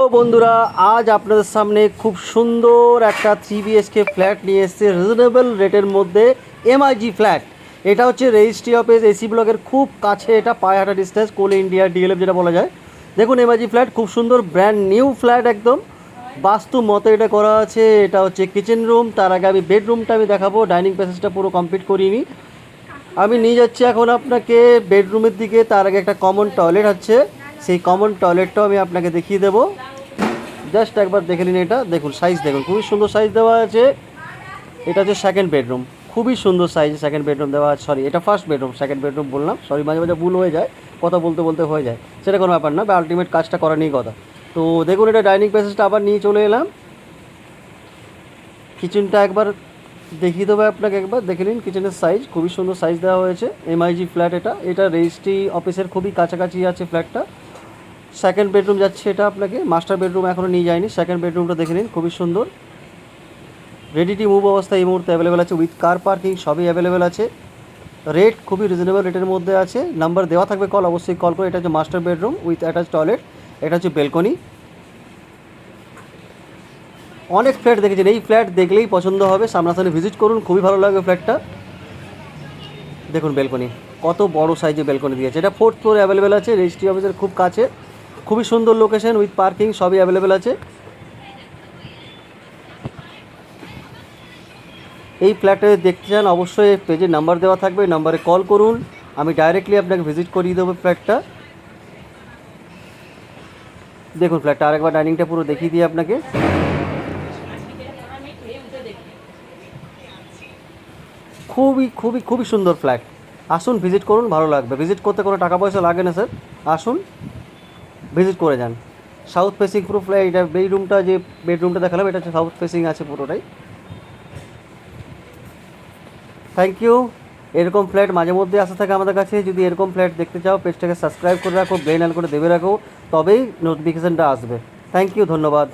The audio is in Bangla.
তো বন্ধুরা, আজ আপনাদের সামনে খুব সুন্দর একটা 3 BHK ফ্ল্যাট নিয়ে এসেছে রিজনেবল রেটের মধ্যে। MIG flat. এটা হচ্ছে রেজিস্ট্রি অফিস AC ব্লকের খুব কাছে, এটা পায়ে হাঁটা ডিস্টেন্স, কোল ইন্ডিয়া DLF যেটা বলা যায়। দেখুন MIG ফ্ল্যাট খুব সুন্দর, ব্র্যান্ড নিউ ফ্ল্যাট, একদম বাস্তু মতো এটা করা আছে। এটা হচ্ছে কিচেন রুম। তার আগে আমি বেডরুমটা আমি দেখাবো, ডাইনিং প্যাসেজটা পুরো কমপ্লিট করিনি। আমি নিয়ে যাচ্ছি এখন আপনাকে বেডরুমের দিকে। তার আগে একটা কমন টয়লেট আছে, সেই কমন টয়লেটটাও আমি আপনাকে দেখিয়ে দেবো। জাস্ট একবার দেখে নিন। এটা দেখুন, সাইজ দেখুন, খুবই সুন্দর সাইজ দেওয়া আছে। এটা হচ্ছে সেকেন্ড বেডরুম, খুবই সুন্দর সাইজ সেকেন্ড বেডরুম দেওয়া আছে। সরি, এটা ফার্স্ট বেডরুম, সেকেন্ড বেডরুম বললাম, সরি, মাঝে মাঝে ভুল হয়ে যায়, কথা বলতে বলতে হয়ে যায়, সেটা কোনো ব্যাপার না, বা আলটিমেট কাজটা করা নিয়ে কথা। তো দেখুন, এটা ডাইনিং প্যাসেজটা আবার নিয়ে চলে এলাম। কিচেনটা একবার দেখিয়ে দেবো আপনাকে, একবার দেখে নিন। কিচেনের সাইজ খুবই সুন্দর সাইজ দেওয়া হয়েছে। MIG ফ্ল্যাট, এটা রেজিস্ট্রি অফিসের খুবই কাছাকাছি আছে ফ্ল্যাটটা। সেকেন্ড বেডরুম যাচ্ছে এটা আপনাকে, মাস্টার বেডরুম এখনও নিয়ে যায়নি। সেকেন্ড বেডরুমটা দেখে নিন, খুবই সুন্দর, রেডি টু মুভ অবস্থা এই মুহূর্তে অ্যাভেলেবেল আছে, উইথ কার পার্কিং সবই অ্যাভেলেবেল আছে। রেট খুবই রিজনেবল রেটের মধ্যে আছে। নাম্বার দেওয়া থাকবে, কল অবশ্যই কল করে। এটা হচ্ছে master bedroom with attach toilet, এটা হচ্ছে বেলকনি। অনেক ফ্ল্যাট দেখেছেন, এই ফ্ল্যাট দেখলেই পছন্দ হবে, সামনাসামনি ভিজিট করুন, খুবই ভালো লাগবে ফ্ল্যাটটা। দেখুন বেলকনি, কত বড় সাইজে বেলকনি দিয়েছে। এটা 4th ফ্লোরে অ্যাভেলেবেল আছে, রেজিস্ট্রি অফিসের খুব কাছে, খুবই সুন্দর লোকেশন, উইথ পার্কিং সবই অ্যাভেলেবেল আছে। এই ফ্ল্যাটে দেখতে চান অবশ্যই পেজে নাম্বার দেওয়া থাকবে, নাম্বারে কল করুন, আমি ডাইরেক্টলি আপনাকে ভিজিট করিয়ে দেবো ফ্ল্যাটটা। দেখুন ফ্ল্যাটটা আরেকবার ডাইনিংটা পুরো দেখিয়ে দিই আপনাকে। খুবই খুবই খুবই সুন্দর ফ্ল্যাট। আসুন ভিজিট করুন, ভালো লাগবে। ভিজিট করতে কোনো টাকা পয়সা লাগে না স্যার, আসুন ভিজিট করে যান। সাউথ ফেসিং পুরো ফ্ল্যাট। এটা বেডরুমটা, যে বেডরুমটা দেখালাম, এটা হচ্ছে সাউথ ফেসিং আছে পুরোটাই। Thank you. এরকম ফ্ল্যাট মাঝে মধ্যে আসা থাকে আমাদের কাছে। যদি এরকম ফ্ল্যাট দেখতে চাও, পেজটাকে সাবস্ক্রাইব করে রাখো, বেল আইকন করে দেবে রাখো, তবেই নোটিফিকেশানটা আসবে। থ্যাংক ইউ, ধন্যবাদ।